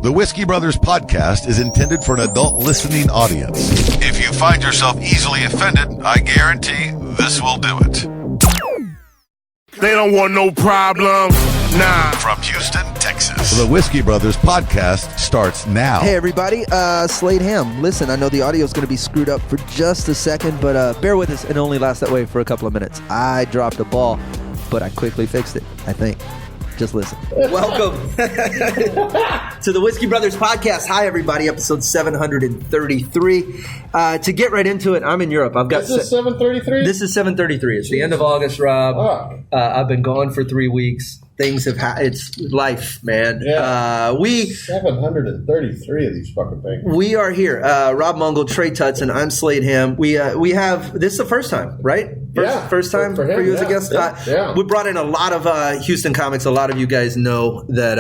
The Whiskey Brothers podcast is intended for an adult listening audience. If you find yourself easily offended, I guarantee this will do it. They don't want no problem. Nah. From Houston, Texas, the Whiskey Brothers podcast starts now. Hey, everybody. Slade Ham. Listen, I know the audio is going to be screwed up for just a second, but bear with us. It only lasts that way for a couple of minutes. I dropped a ball, but I quickly fixed it, I think. Just listen. Welcome to the Whiskey Brothers podcast. Hi, everybody. Episode 733. To get right into it, I'm in Europe. This is 733? This is 733. It's the end of August, Rob. Oh. I've been gone for 3 weeks. Things have it's life, man. Yeah. 733 of these fucking things. We are here. Rob Mungle, Trey Tutson, I'm Slade Ham. We have this is the first time, right? First time for you as a guest. Yeah. We brought in a lot of Houston comics. A lot of you guys know that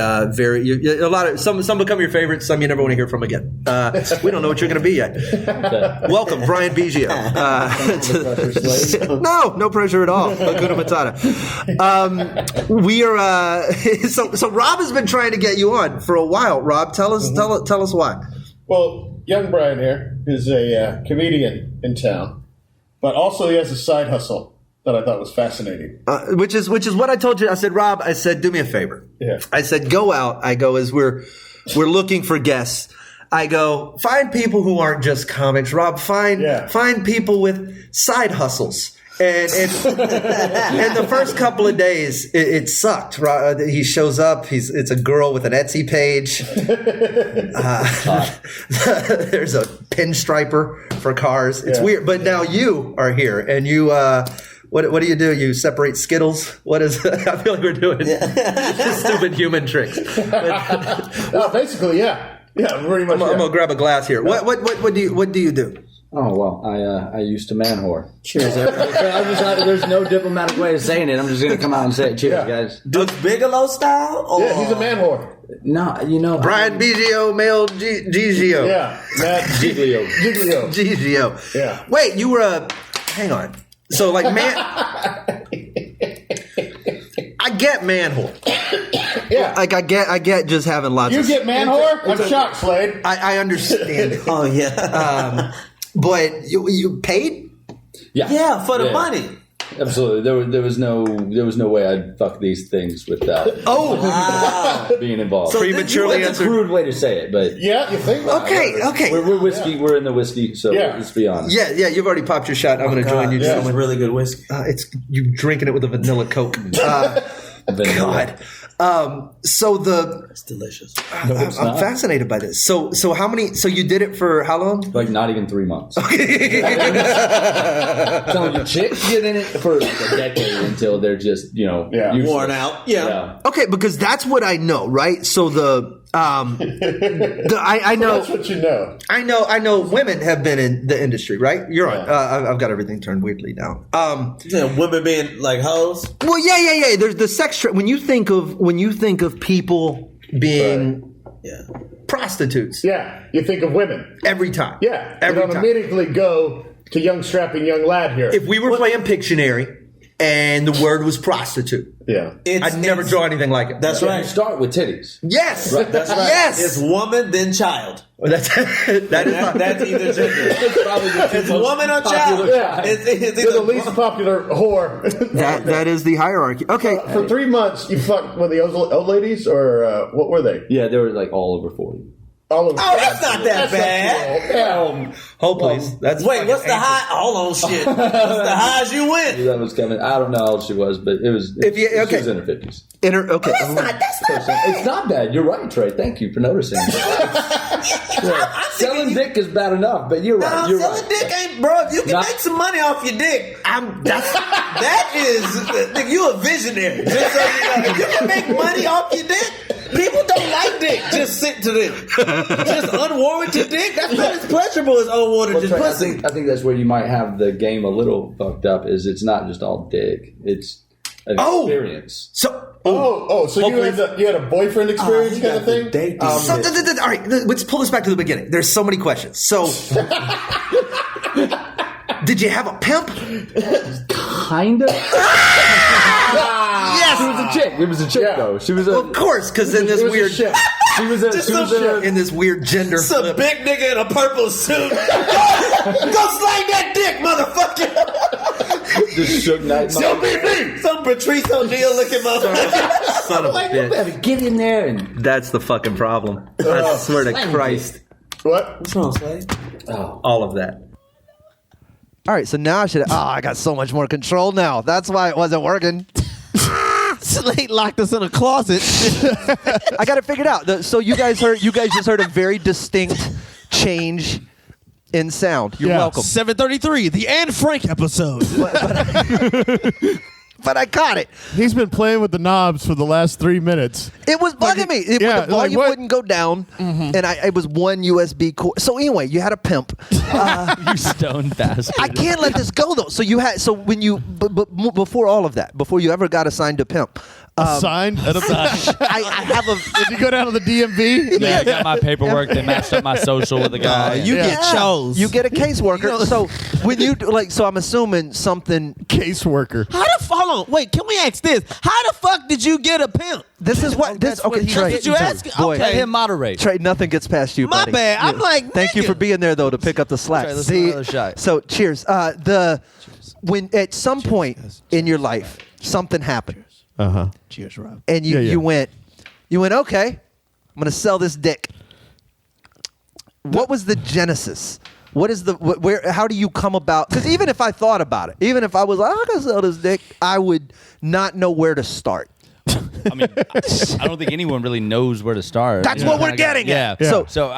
some become your favorites. Some you never want to hear from again. We don't know what you're going to be yet. Welcome, Bryan Biggio. No pressure at all. Hakuna Matata. We are. So Rob has been trying to get you on for a while. Rob, tell us why. Well, young Bryan here is a comedian in town, but also he has a side hustle that I thought was fascinating. Which is what I told you. I said, Rob, do me a favor. Yeah. I said, go out. I go, as we're looking for guests. I go, find people who aren't just comics. Rob, find people with side hustles. And the first couple of days, it sucked. He shows up. It's a girl with an Etsy page. There's a pinstriper for cars. It's weird. But now you are here, and you. What do you do? You separate Skittles? What is? I feel like we're doing stupid human tricks. Well, basically, yeah, pretty much. I'm gonna grab a glass here. What do you do? Oh, well, I used to man whore. Cheers. There's no diplomatic way of saying it. I'm just going to come out and say it. Cheers, guys. Dukes Bigelow style? Or? Yeah, he's a man whore. No, Bryan Biggio, male Gigio. Yeah, Matt Giglio. Yeah. Wait, you were hang on. So, like, man... I get man whore. Yeah. Like, I get just having lots You of... get man whore? I'm shocked, Slade. I understand it. Oh, yeah. But you paid? Yeah, for the money. Absolutely. There was no way I'd fuck these things without being involved. So prematurely that's a crude way to say it, but Yeah, you think? Okay. we're whiskey. Yeah. We're in the whiskey, so let's be honest. Yeah, you've already popped your shot. I'm going to join you, It's gentlemen. really good whiskey. It's you drinking it with a vanilla Coke. God. So It's delicious. I'm fascinated by this. So how many? So you did it for how long? Like not even 3 months. Telling you, chicks get in it for like a decade until they're just useless. Worn out. Yeah. Okay, because that's what I know, right? So I know. That's what you know. I know women have been in the industry, right? You're on. I've got everything turned weirdly down. Women being like hoes. Well, yeah. There's the sex trade. When you think of people being prostitutes, Yeah, you think of women. every time. Yeah, every you don't time. immediately go to young strapping young lad here. If we were playing Pictionary and the word was prostitute, Yeah. I'd never draw anything like it. That's You right. start with titties. Yes. Right, that's right. Yes. It's woman, then child. That's That's either gender. It's probably the two It's most woman or child. popular- Yeah. It's You're the either least popular whore. that is the hierarchy. Okay. For 3 months, you fucked with the old ladies, or what were they? Yeah, they were like all over 40. All of them. Oh, that's not that bad. Hold please. That's Wait, what's the high? Hold on, shit. What's the highs you went? That was coming. I don't know how old she was, but it was. If you- She okay. was in her 50s. Okay. That's not bad. It's not bad. You're right, Trey. Thank you for noticing. Selling dick is bad enough, but you're right. You're selling right. dick ain't, bro. If you can make some money off your dick, that is, you a visionary. Just so you know, if you can make money off your dick, people don't like dick. Just sit to them. Just unwarranted dick. That's not as pleasurable as unwarranted Trey, pussy. I think that's where you might have the game a little fucked up. Is it's not just all dick. It's an experience. So So you had a boyfriend experience kind of thing? all right, let's pull this back to the beginning. There's so many questions. So, did you have a pimp? Kind of. Yes. She was a chick. It was a chick, though. She was a. Of course, because then this It was a weird. ship. She was in this weird gender Some flip. big nigga in a purple suit. Go slang that dick, motherfucker. just shook night. Some Patrice O'Neal looking motherfucker. Son of a Like, you better bitch. get in there and. That's the fucking problem. I swear to Christ. What? What's wrong, Slade? All of that. All right, so now I got so much more control now. That's why it wasn't working. Slade locked us in a closet. I got it figured out. So you guys just heard a very distinct change in sound. You're welcome. 733, the Anne Frank episode. But I caught it. He's been playing with the knobs for the last 3 minutes. It was bugging me. The volume wouldn't go down, and it was one USB cord. So anyway, you had a pimp. You stoned bastard. I can't let this go though. So when you before all of that, before you ever got assigned to pimp, Signed? I have a. Did you go down to the DMV? Yeah, I got my paperwork. They matched up my social with the guy. You get chose. You get a caseworker. So when you so I'm assuming something. Caseworker. Hold on. Wait, can we ask this? How the fuck did you get a pimp? This is what this. Okay, Trey. Did you ask? Boy, Let Okay. him moderate. Trey, nothing gets past you, My buddy. bad. I'm like, Thank you nigga. for being there though to pick up the slack. Trey, let's do another shot. So cheers. When at some point in your life something happened. Cheers, Rob. And you went, okay, I'm gonna sell this dick. What was the genesis? What is how do you come about? Because even if I thought about it, even if I was like, I'm gonna sell this dick, I would not know where to start. I mean, I don't think anyone really knows where to start. That's You know, what we're kinda got- getting at. Yeah. So-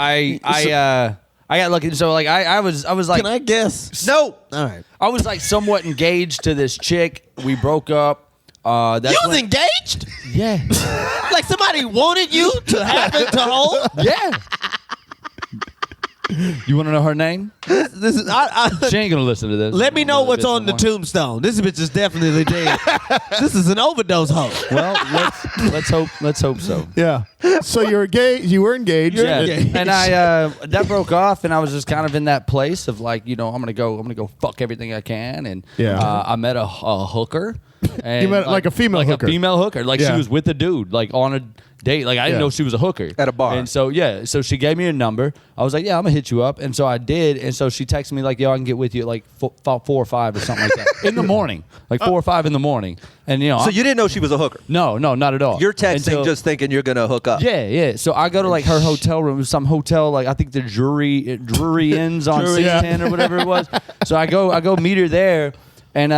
I got lucky. So like I was like, Can I guess? No. All right. I was like somewhat engaged to this chick. We broke up. That's You was when- engaged? Yeah. Like somebody wanted you to happen to hold? Yeah. You want to know her name? This is She ain't gonna listen to this. let me know what's on the Bitch, tombstone. This bitch is definitely dead. This is an overdose hoe. Well, let's hope so. Yeah. So you were engaged. Yeah, engaged. and I that broke off, and I was just kind of in that place of like, I'm gonna go fuck everything I can, and I met a hooker. And You met, like, a female like hooker. a female hooker, like she Yeah. was with a dude, like on a date. Like I didn't know she was a hooker At a bar. And so so she gave me a number. I was like, yeah, I'm gonna hit you up, and so I did. And so she texted me like, yo, I can get with you at like 4 or 5 or something like that in the morning, like 4 or 5 in the morning. And So you didn't know she was a hooker. no, not at all. You're texting Until- just thinking you're gonna hook up. yeah. So I go to like her hotel room, some hotel, like I think the Drury Inns on Drury, 610 or whatever it was. So I go meet her there, and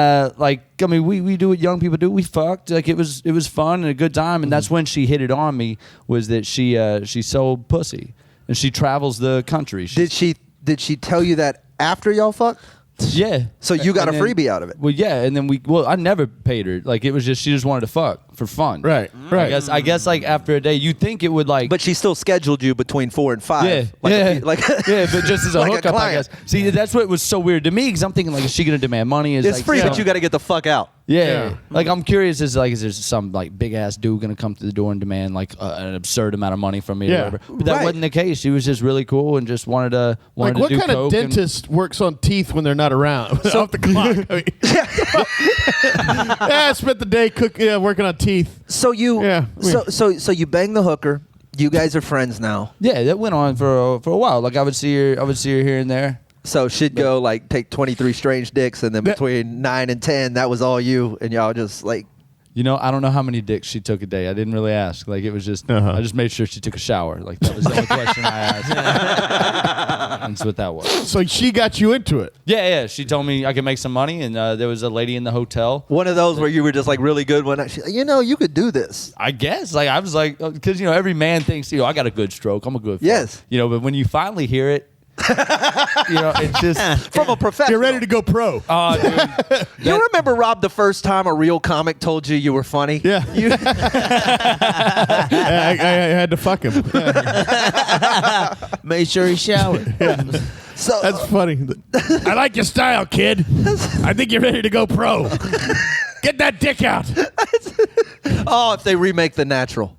we do what young people do. We fucked. Like it was fun and a good time, and that's when she hit it on me, was that she sold pussy and she travels the country. Did she tell you that after y'all fucked? Yeah. So you got And a then- freebie out of it. Well, yeah, and then I never paid her. Like it was just she just wanted to fuck for fun. Right. I guess like after a day, you think it would like. But she still scheduled you between 4 and 5. Yeah, like yeah, but just as a like a hookup, I client. guess. See, that's what was so weird to me, because I'm thinking like, is she gonna demand money? Is It's like, free, some- but you got to get the fuck out. yeah. Like I'm curious, is there some like big ass dude gonna come to the door and demand like an absurd amount of money from me or Yeah. whatever? But that Right. wasn't the case. She was just really cool and just wanted to Like, to what do kind of coke and- dentist works on teeth when they're not around? Off the clock. I mean, I spent the day working on teeth. So you so you bang the hooker. You guys are friends now. Yeah, that went on for a while. Like I would see her here and there. So she'd go like take 23 strange dicks, and then between 9 and 10, that was all you, and y'all just like. I don't know how many dicks she took a day. I didn't really ask. Like it was just, I just made sure she took a shower. Like that was the only question I asked. That's what that was. So she got you into it. Yeah. She told me I could make some money, and there was a lady in the hotel. One of those where you were just like really good one night. You could do this. I guess. Like I was like, because every man thinks, I got a good stroke. I'm a good. Fuck. Yes. But when you finally hear it, it's just From a professional. You're ready to go pro. oh, dude. You remember, Rob, the first time a real comic told you were funny? Yeah. I had to fuck him. Made sure he showered. So That's funny. I like your style, kid. I think you're ready to go pro. Get that dick out. if they remake The Natural.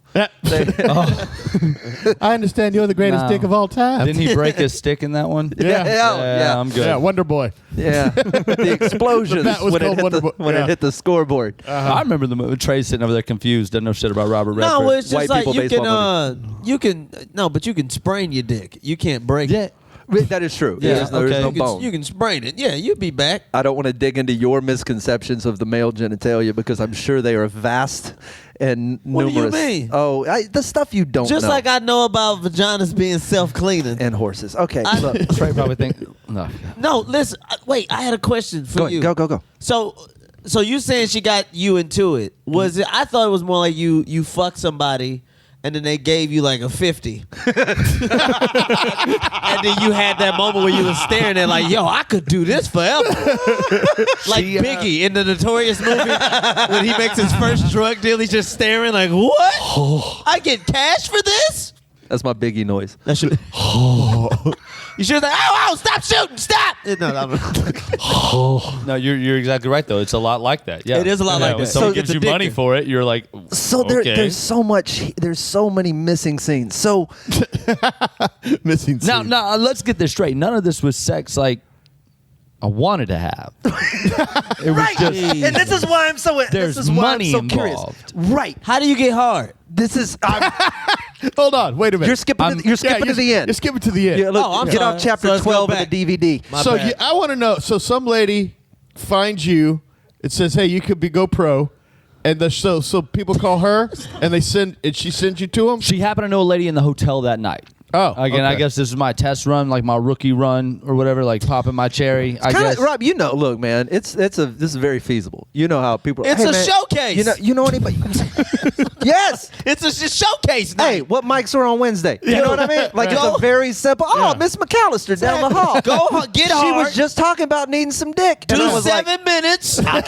I understand you're the greatest No. dick of all time. Didn't he break his stick in that one? Yeah. I'm good. Yeah, Wonder Boy. Yeah, the explosions bat was when, it called hit, Wonder the, Boy. when Yeah. it hit the scoreboard. I remember the movie. Trey sitting over there confused, doesn't know shit about Robert Redford. No, it's White just like people you baseball can but you can sprain your dick. You can't break it. That is true. Yeah, There's no you can, bone. you can sprain it. Yeah, you'll be back. I don't want to dig into your misconceptions of the male genitalia because I'm sure they are vast and What do you numerous. mean? Oh, the stuff you don't Just know. like I know about vaginas being self-cleaning. And horses. Okay, look. Trey probably think. No. No, listen. Wait, I had a question for you. Go. So you saying she got you into it? Was it? I thought it was more like you fucked somebody. And then they gave you like a 50. And then you had that moment where you were staring at like, yo, I could do this forever. Like Biggie in the Notorious movie when he makes his first drug deal, he's just staring like, what? I get cash for this? That's my Biggie noise. That should You should have oh, stop shooting, stop. No, you're exactly right though. It's a lot like that. Yeah, It is a lot like when that. someone So gives it's you money addicting. for it, you're like, So okay. there's so much. There's so many missing scenes. So Missing Now, scene. now let's get this straight. None of this was sex like I wanted to have. It was just. and this is why I'm so. There's this is why money I'm so involved. curious. Right. How do you get hard? This is. Hold on. Wait a minute. You're skipping. You're skipping to the end. You're skipping to the end. Yeah, look, Oh, I'm get sorry. off chapter So let's go 12 back. of the DVD. My So bad. I want to know. So some lady finds you. It says, "Hey, you could be GoPro," and so people call her, and she sends you to them. She happened to know a lady in the hotel that night. Oh, Again, I okay. guess this is my test run, like my rookie run or whatever, like popping my cherry. I guess. Rob, you know, look, man, this is very feasible. You know how people. It's hey, a man, showcase. You know anybody? Yes. It's a showcase night. Hey, what mics are on Wednesday? You know what I mean? Like it's a very simple. Oh, Miss McAllister down the hall. Get She hard. was just talking about needing some dick. Do And I was 7 minutes. I'll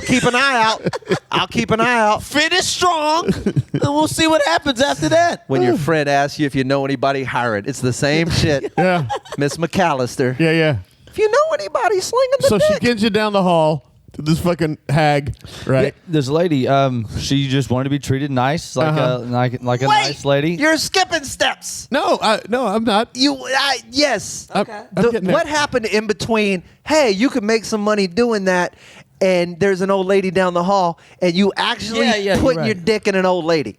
keep an eye out. I'll keep an eye out. Finish strong, and we'll see what happens after that. When your friend asks you if you know anybody, hire it. It's the same shit. Yeah, Miss McAllister. yeah. If you know anybody slinging the So dick. she gets you down the hall to this fucking hag, right? This lady, she just wanted to be treated nice, like a Wait, nice lady. You're skipping steps. No, I'm not. Yes. I'm getting there. What happened in between? Hey, you could make some money doing that, and there's an old lady down the hall, and you actually you're putting right. your dick in an old lady.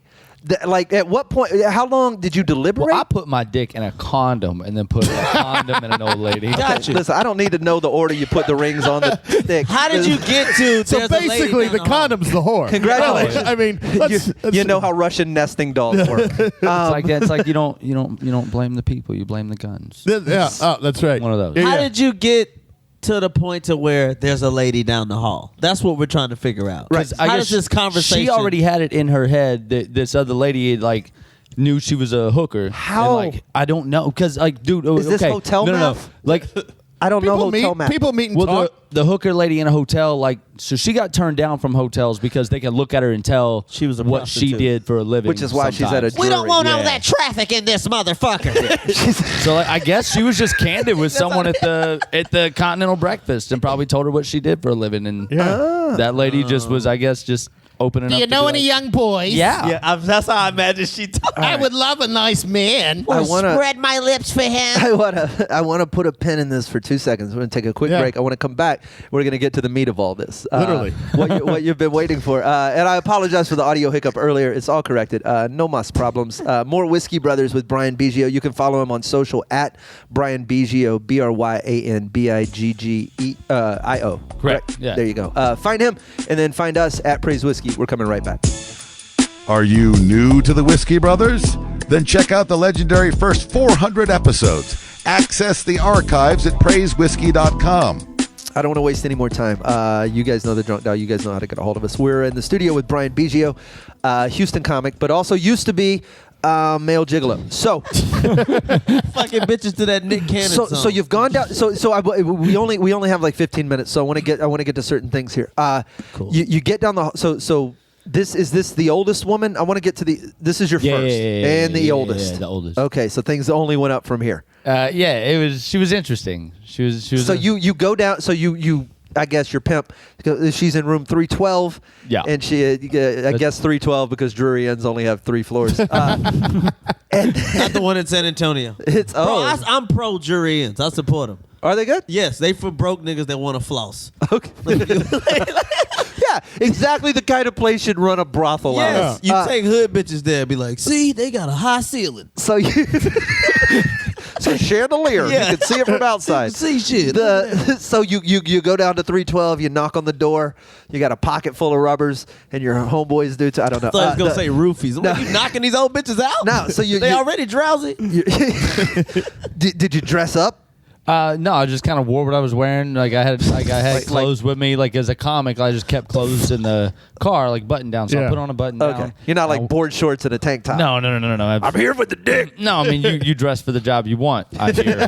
Like at what point? How long did you deliberate? Well, I put my dick in a condom and then put a condom in an old lady. Gotcha. Listen, I don't need to know the order you put the rings on the stick. How did you get to? So there's a lady basically, down the hall? condom's the whore. Congratulations. I mean, let's, You know how Russian nesting dolls work. It's like you don't blame the people, you blame the guns. Yeah. Oh, that's right. One of those. Yeah, How yeah. did you get to the point to where there's a lady down the hall? That's what we're trying to figure out. Right. How does this conversation? She already had it in her head that this other lady like knew she was a hooker. How? And, like, I don't know, because like, dude, Is this okay. hotel no, math? Like, I don't know hotel math. People meet and well, talk. the hooker lady in a hotel, like, so she got turned down from hotels because they can look at her and tell She was a what she prostitute. did for a living. Which is why she's at a sometimes. We don't want all Yeah. that traffic in this motherfucker. So like, I guess she was just candid with someone at the Continental Breakfast and probably told her what she did for a living, and that lady just was, I guess, just opening up. Do you to know be any like, young boys? Yeah. That's how I imagine she talked. I would love a nice man. I wanna. Spread my lips for him. I want to put a pin in this for 2 seconds. We're going to take a quick break. I want to come back. We're going to get to the meat of all this. Literally. What you've been waiting for. And I apologize for the audio hiccup earlier. It's all corrected. No mas problems. More Whiskey Brothers with Bryan Biggio. You can follow him on social at Bryan Biggio, BryanBiggio. Correct. Yeah. There you go. Find him and then find us at Praise Whiskey. We're coming right back. Are you new to the Whiskey Brothers? Then check out the legendary first 400 episodes. Access the archives at praisewhiskey.com. I don't want to waste any more time. You guys know the Drunk Dial. You guys know how to get a hold of us. We're in the studio with Bryan Biggio, Houston comic, but also used to be male gigolo. So, Fucking bitches to that Nick Cannon song. so you've gone down. We only have like 15 minutes. So I want to get to certain things here. Cool. You get down the so. Is this the oldest woman? I want to get to the. This is your first and the oldest. Yeah, the oldest. Okay, so things only went up from here. Yeah, she was interesting. She was. So you go down. So you I guess your pimp, she's in room 312. Yeah. And she, I guess 312 because Drury Inns only have 3 floors. And Not the one in San Antonio. it's Bro, I'm pro Jury Inns. I support them. Are they good? Yes, they for broke niggas that want to floss. Okay. Yeah, exactly the kind of place you'd run a brothel Yes, out. you take hood bitches there and be like, see, they got a high ceiling. So you, it's a chandelier. Yeah. You can see it from outside. See shit. So you go down to 312. You knock on the door. You got a pocket full of rubbers, and your homeboys do too. I don't know. I thought he was gonna say roofies. no. You knocking these old bitches out? No, so they already drowsy. Did you dress up? No, I just kind of wore what I was wearing. Like I had clothes with me. Like as a comic, I just kept clothes in the car, like button down. So I put on a button down. Okay. You're not like board shorts and a tank top. No. I'm here with the dick. No, I mean you dress for the job you want. I hear.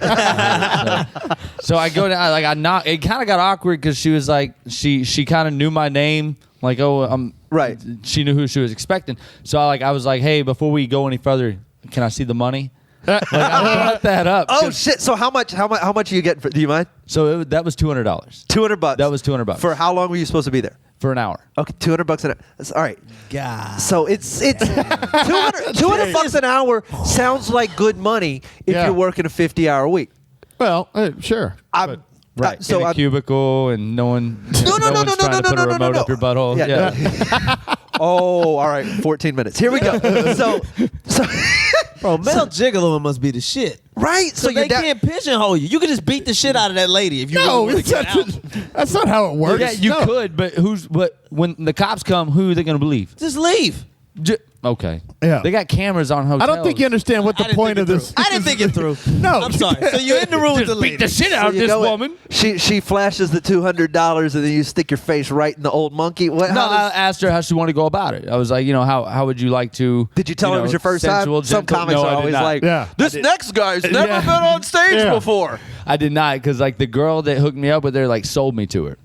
So I go down. Like I knock. It kind of got awkward because she was like she kind of knew my name. Like I'm right. She knew who she was expecting. So I was like, hey, before we go any further, can I see the money? Like I brought that up. Oh shit! So how much are you getting? Do you mind? So that was $200. $200. That was $200 For how long were you supposed to be there? For an hour. Okay, $200 an hour. That's, all right. God. So it's $200 an hour sounds like good money if you're working a 50-hour week. Well, sure. Right. So in a cubicle and no one's No, trying to put a remote up your butthole. Yeah. Oh, all right. 14 minutes. Here we go. So Bro, male gigolo must be the shit. right. So they can't pigeonhole you. You can just beat the shit out of that lady if you No, really want to get out. that's not how it works. Yeah, you No. could, but when the cops come, who are they going to believe? Just leave. Okay. Yeah. They got cameras on hotels. I don't think you understand what the point of this. I didn't think it through. No. I'm sorry. So you're in the room with the lady. Beat the shit out of you this go in- woman. She flashes the $200 and then you stick your face right in the old monkey. What? No, how I does- asked her how she wanted to go about it. I was like, how would you like to? Did you tell her it was your first time? sensual, Some gentle- comics No, are I did always not. like, Yeah. this next guy's never Yeah. been on stage Yeah. before. I did not because like the girl that hooked me up with her like sold me to her.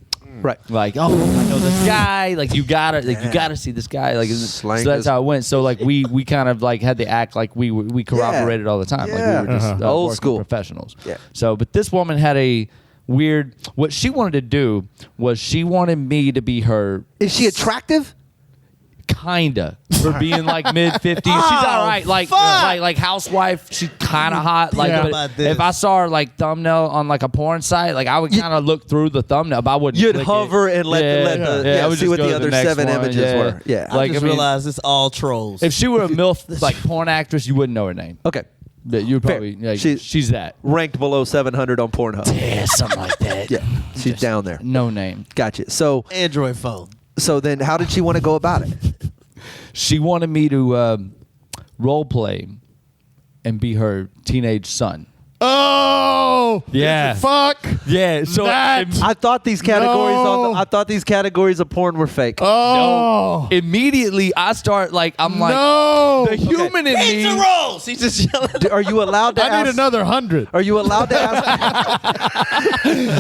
Right. Like, oh, I know this guy. Like, you gotta see this guy. Like, Slang so that's is- how it went. So like, we kind of like had to act like we corroborated all the time. Yeah. Like we were just Old working school professionals. Yeah. So, but this woman had a weird. What she wanted to do was she wanted me to be her. Is she attractive? Kinda for being like mid 50s. She's all right, like housewife. She's kind of hot. Like, Yeah. but About this. if I saw her like thumbnail on like a porn site, like I would kind of look through the thumbnail, but I wouldn't. You'd click hover it. and let I would see just what go the to other next 7 one. images Yeah. were. Yeah. I Like just I mean, realized it's all trolls. if she were a MILF like porn actress, you wouldn't know her name. Okay. But you'd probably like, she's that. Ranked below 700 on Pornhub. Yeah, something like that. Yeah. She's down there. No name. Gotcha. So Android phone. then how did she want to go about it? She wanted me to role play and be her teenage son. Oh. Yeah. Fuck. Yeah. So That- I thought these categories No. I thought these categories of porn were fake. Oh. immediately I start like I'm like No. the human in Pizza me. rolls. He's just yelling. Are you allowed to I need ask? another 100. Are you allowed to ask?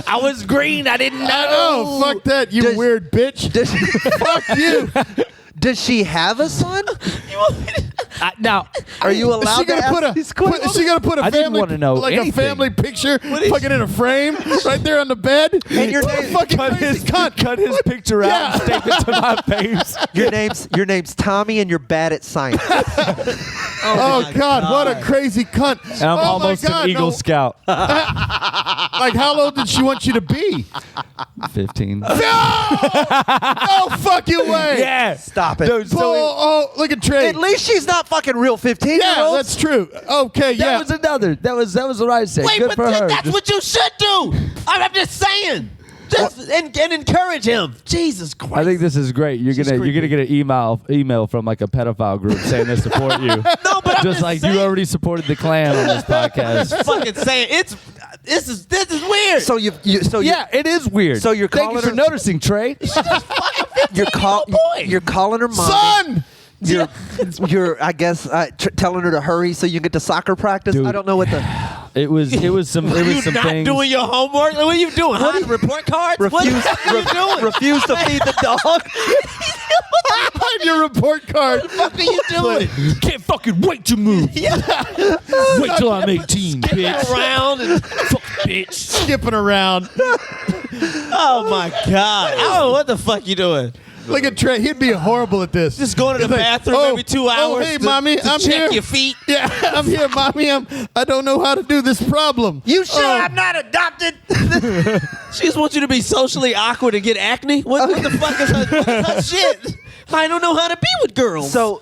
I was green. I didn't know. Oh, fuck that, you Does- weird bitch. Does, Fuck you. does she have a son? Now, Are you Is allowed she to gonna ask put a? these Is she questions? gonna put a I didn't family? wanna know like anything. a family picture, fucking in a frame, right there on the bed. And your What a name- fucking cut crazy his cunt. cut his picture out and tape it to my face. Your name's Tommy, and you're bad at science. Oh my God, what a God. crazy cunt! And I'm Oh, my almost God, an Eagle no. Scout. Like, how old did she want you to be? 15. No, fuck you way. Yeah. Stop it. Dude, so Oh, look at Trey. At least she's not fucking real 15-year-olds. Yeah, that's true. Okay, that yeah. was another. That was what I said. Wait, Good but for her. that's Just- what you should do. I'm just saying. Just and encourage him. Jesus Christ. I think this is great. You're gonna get an email from like a pedophile group saying they support you. No, but I'm just like saying. you already supported the Klan on this podcast. fucking saying this is weird. So Yeah, it is weird. So you're Thank you calling for her- noticing, Trey. you're calling her mommy. Son. You're I guess telling her to hurry so you get to soccer practice. Dude. I don't know what the It was some you some not things. doing your homework? What are you doing? Hiding report cards? What refuse are you doing? refuse to feed the dog. Find your report card. What the fuck are you doing? Can't fucking wait to move. Wait till I'm 18, bitch. Around and Fuck, bitch. Skipping around. Oh my God! I don't know what the fuck you doing. Look at Trey. He'd be horrible at this. Just going to the He's like, bathroom every 2 hours. Oh, hey, mommy, I'm check here. your feet. Yeah, I'm here, mommy. I don't know how to do this problem. You sure I'm not adopted? She just wants you to be socially awkward and get acne. What the fuck is her shit? I don't know how to be with girls. So.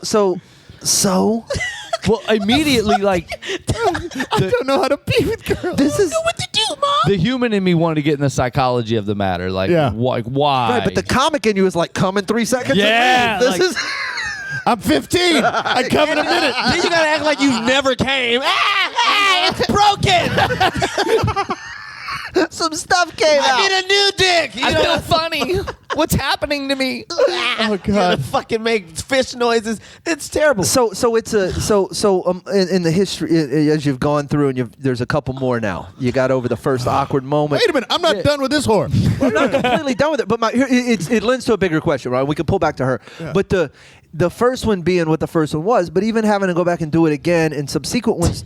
Well, immediately, like, I don't know how to be with girls. This is what to do, Mom. the human in me wanted to get in the psychology of the matter. Like, Yeah. why? right, but the comic in you is like, come in 3 seconds. Yeah, This like- is. I'm 15. I come in a minute. Then you gotta act like you never came. It's broken. Some stuff came out. I need a new dick. You know, funny. What's happening to me? Oh, you God. fucking make fish noises. It's terrible. So it's a in the history as you've gone through and there's a couple more now. You got over the first awkward moment. Wait a minute. I'm not done with this whore. I'm not completely done with it, but it lends to a bigger question, right? We can pull back to her, but the first one being what the first one was, but even having to go back and do it again in subsequent ones,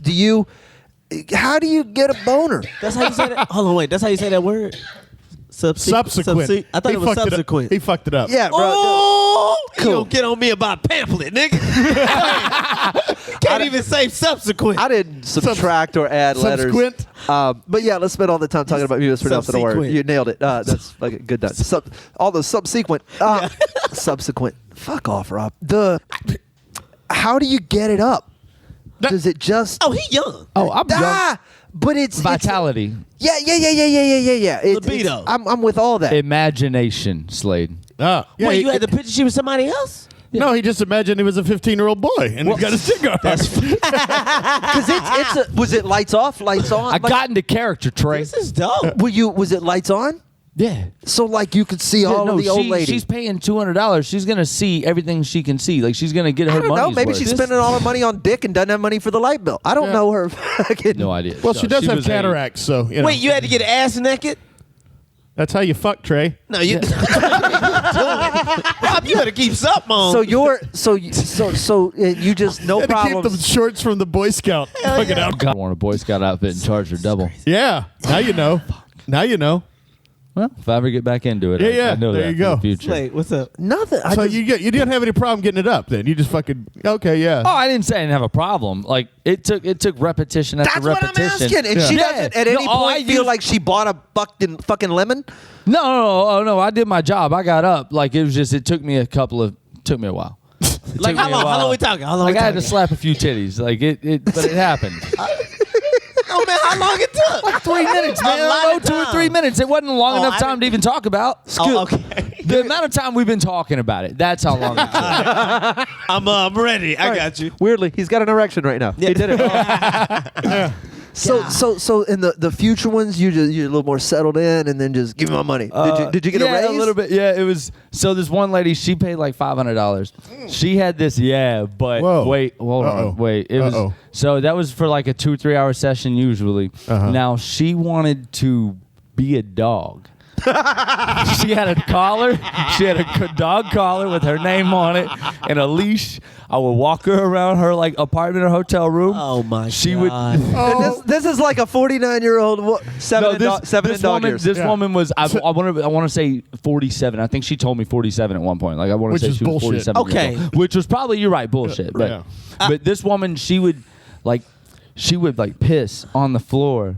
how do you get a boner? That's how you say that. Hold on, wait. That's how you say that word. Subsequent. I thought it was subsequent. He fucked it up. Yeah, bro. Oh, Cool. you don't get on me about pamphlet, nigga. Can't even say subsequent. I didn't subtract or add letters. Subsequent. But yeah, let's spend all the time talking about you mispronouncing the word. Subsequent. You nailed it. That's like good done. All those subsequent. Subsequent. Fuck off, Rob. How do you get it up? Does it just? Oh, he young. Oh, I'm young. But it's Vitality, Yeah. Libido. I'm with all that. imagination, Slade. Yeah, Wait, you had the picture she was somebody else? No, he just imagined he was a 15-year-old boy and he got a dick on. Because was it lights off, lights on? I got into character, Trey. This is dope. Was it lights on? Yeah. So like you could see all of the old lady. She's paying $200. She's gonna see everything she can see. Like she's gonna get her I don't money's know. Maybe worth. she's spending all her money on dick and doesn't have money for the light bill. I don't know her. No idea. Well, she does have was cataracts, so you know. Wait, you had to get ass naked? That's how you fuck, Trey. No, you. Rob, you better keep something on. So you just no Had to keep problems. the shorts from the Boy Scout. Fucking out. I want a Boy Scout outfit and charge her double. Yeah. Now you know. Now you know. Well, if I ever get back into it, Yeah, I know there that you for go. the future. Wait, what's up? Nothing. So you didn't have any problem getting it up then. You just fucking okay, yeah. Oh, I didn't say I didn't have a problem. Like it took repetition after That's what I'm repetition. asking. And she doesn't at any all I point feel used- like she bought a fucking lemon. No. I did my job. I got up. Like it was just. It took me a while. Like how long? How long we talking? How long Like we I had to talking? slap a few titties. Like but it happened. Oh man, how long it took? Like 3 minutes, man. A lot I of know 2 or time. 3 minutes. It wasn't long Oh, enough I time to even talk about. Oh, okay. The amount of time we've been talking about it. That's how long it took. I'm ready. I got you. Weirdly, he's got an erection right now. He did it. So in the future ones, you're a little more settled in, and then just give me my money. Did you get a raise? a little bit. Yeah, it was. So this one lady, she paid like $500. She had this. Yeah, but Whoa. wait, hold Uh-oh. on, wait. It Uh-oh. was. So that was for like a 2 or 3 hour session usually. Now she wanted to be a dog. She had a collar. She had a dog collar with her name on it and a leash. I would walk her around her like apartment or hotel room. Oh my She god. would. And this is like a 49-year-old seven in dog woman, years. This woman was. I want to say 47. I think she told me 47 at one point. Like I want to Which say is she was bullshit. 47. years Okay. old. Which was probably you're right bullshit. But Yeah. but this woman she would piss on the floor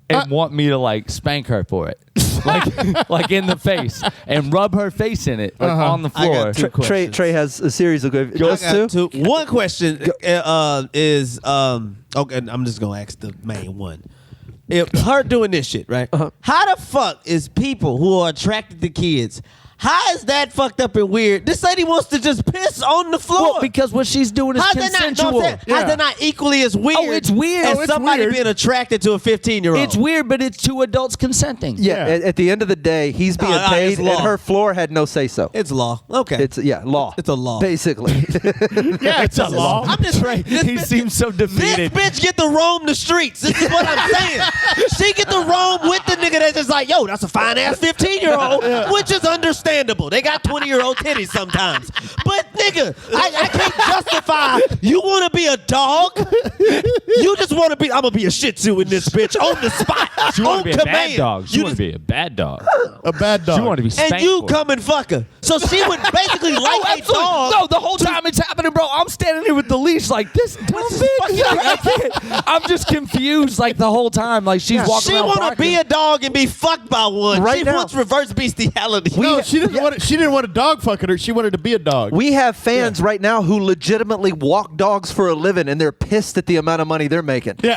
and want me to like spank her for it. like in the face and rub her face in it like on the I floor. got two questions. Trey has a series of good. I got two. One question is okay. I'm just gonna ask the main one. If her doing this shit, right? How the fuck is people who are attracted to kids? How is that fucked up and weird? This lady wants to just piss on the floor. Well, because what she's doing is how's that consensual. how's that not equally as weird? Oh, it's weird. As Oh, it's somebody weird. being attracted to a 15-year-old. It's weird, but it's two adults consenting. Yeah, at the end of the day, he's being paid, it's law. and her floor had no say so. It's law. Okay. It's law. It's a law. basically. Yeah, it's a law. I'm just He seems so defeated. This bitch get to roam the streets. This is what I'm saying. She get to roam with the nigga that's just like, yo, that's a fine ass 15-year-old, which is understandable. They got 20 20-year-old titties sometimes. But nigga, I can't justify. You want to be a dog? You just want to be. I'm gonna be a Shih Tzu in this bitch on the spot. She on want to be command. a bad dog. She You want to be a bad dog. A bad dog. She want to be spanked and you for. come and fuck her. So she would basically like a Absolutely. dog. No, the whole time it's happening, bro. I'm standing here with the leash like this dumb bitch. Like, I can't. I'm just confused like the whole time. Like she's walking She around want to barking. be a dog and be fucked by one. Right She now. wants reverse bestiality. No, she didn't want a dog fucking her. She wanted to be a dog. We have fans right now who legitimately walk dogs for a living, and they're pissed at the amount of money they're making. Yeah.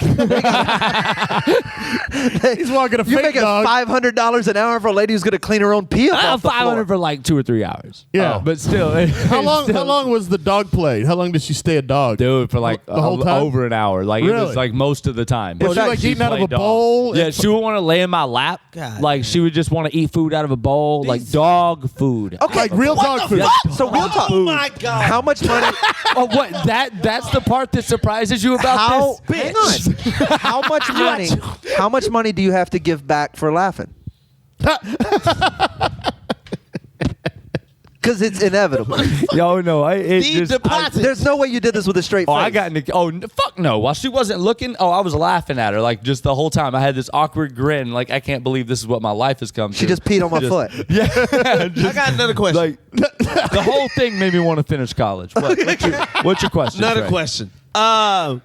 He's walking a You're fake making dog. $500 an hour for a lady who's going to clean her own pee up I have off the 500 floor. for like 2 or 3 hours. Yeah. But still. How long was the dog play? How long did she stay a dog? Dude, for like The whole time? over an hour. Like it Really? was like most of the time. Was she like eating out of a played dog. bowl? Yeah, she would want to lay in my lap. God like she would just want to eat food out of a bowl, like dog food. Okay, Like real dog food. So real talk. Oh my god. How much money? Oh, what? That's the part that surprises you about How? this? Hang on. How much money? How much money do you have to give back for laughing? Because it's inevitable. Yo, no, There's no way you did this with a straight face. I got in the, fuck no. While she wasn't looking, I was laughing at her like just the whole time. I had this awkward grin, like I can't believe this is what my life has come to. She just peed on my foot. Yeah, I got another question. like the whole thing made me want to finish college. What's your question? Another Trey? question. On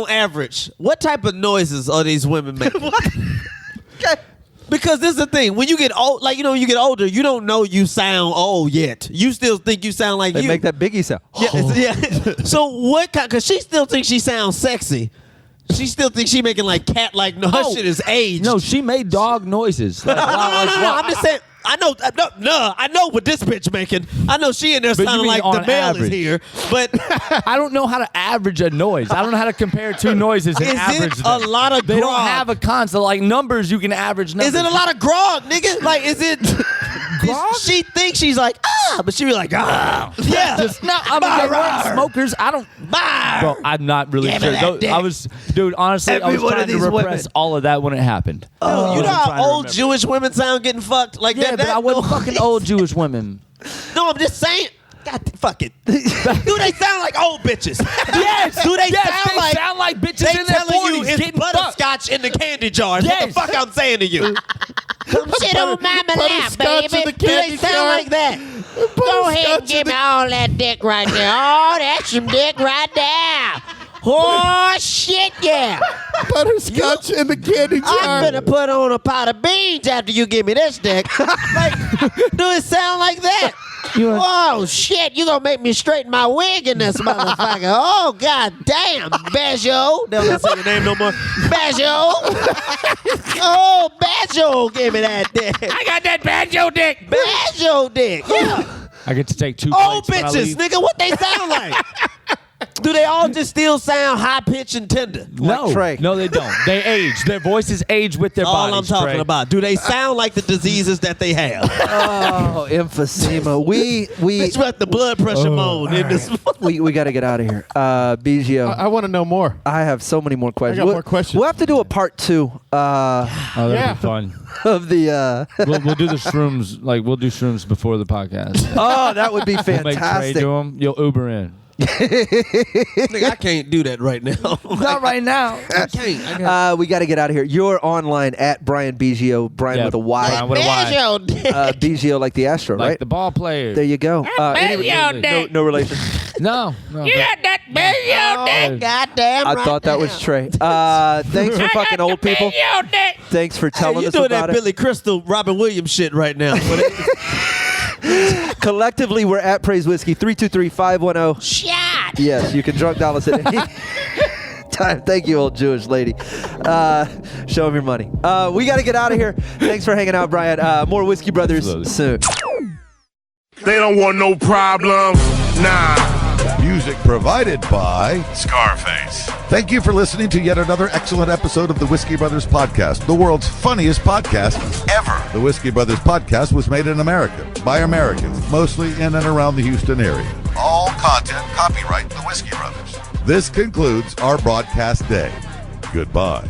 average, what type of noises are these women making? Because this is the thing. When you get old, like, when you get older, you don't know you sound old yet. You still think you sound like They you. make that Biggie sound. Yeah. So what kind, because she still thinks she sounds sexy. She still thinks she making like cat-like, her shit is aged. No, she made dog noises. Like, No, I'm just saying. I know what this bitch making. I know she in there But you sounding mean like the on male average. is here. But I don't know how to average a noise. I don't know how to compare two noises and is average it them. a lot of They grog? don't have a constant like numbers. You can average numbers. Is it a lot of grog, nigga? Like, is it? Grog? She thinks she's like, but she be like, Yeah. No, I mean, they weren't smokers. I don't. Bro, I'm not really Give me sure. that dick. I was, dude. Honestly, I Every was one of trying to these repress women. all of that when it happened. Dude, you know I'm how trying to old remember. Jewish women sound getting fucked? Like Yeah, that. but I wasn't fucking old Jewish women. No, I'm just saying. God, fuck it. Do they sound like old bitches? Yes. Do they Yes, sound they like sound like bitches they in their telling 40s you it's getting fucked. butterscotch in the candy jar? Is What Yes. the fuck I'm saying to you? Come sit on my lap, Butterscotch in baby. the Do they candy sound jar. like that? Go ahead and give me all that dick right there. Oh, that's some dick right there. Oh, shit, yeah. Butterscotch in the candy jar. I'm gonna put on a pot of beans after you give me this dick. Like, do it sound like that? Oh, shit, you gonna make me straighten my wig in this motherfucker. Oh, god damn, Biggio. Don't let say your name no more. Biggio. Oh, Biggio, give me that dick. I got that Banjo dick. Biggio dick. Yeah. I get to take 2 Old plates when I bitches, leave. nigga, what they sound like? Do they all just still sound high pitched and tender? No, Trey. no, they don't. They age. Their voices age with their All bodies. I'm talking Trey. about. Do they sound like the diseases that they have? Oh, emphysema. We Bitch, let the blood pressure moan in this. we got to get out of here. Biggio, I want to know more. I have so many more questions. I got more questions. We'll have to do a part 2 Oh, that'd Yeah. be fun. of the. We'll do the shrooms. Like we'll do shrooms before the podcast. Oh, that would be We'll make Trey fantastic. do them. You'll Uber in. Nigga, I can't do that right now. Not right now. I can't. We got to get out of here. You're online at Bryan Biggio. Brian Yeah, with a Y. Brian with a Y. Biggio dick. Biggio like the Astro, Like right? the ball player. There you go. Biggio No, dick. no relation. No. You got that Biggio dick. Goddamn I right thought that was now. Trey. Thanks for fucking old people. Biggio dick. Thanks for Hey, telling you us doing about that it. Billy Crystal, Robin Williams shit right now. Collectively, we're at Praise Whiskey 323-510. Shot. Yes, you can drunk dial us at any time. Thank you, old Jewish lady. Show him your money. We got to get out of here. Thanks for hanging out, Brian. More Whiskey Brothers Absolutely. soon. They don't want no problem. Nah. Music provided by Scarface. Thank you for listening to yet another excellent episode of the Whiskey Brothers Podcast, the world's funniest podcast ever. The Whiskey Brothers Podcast was made in America by Americans, mostly in and around the Houston area. All content copyright the Whiskey Brothers. This concludes our broadcast day. Goodbye.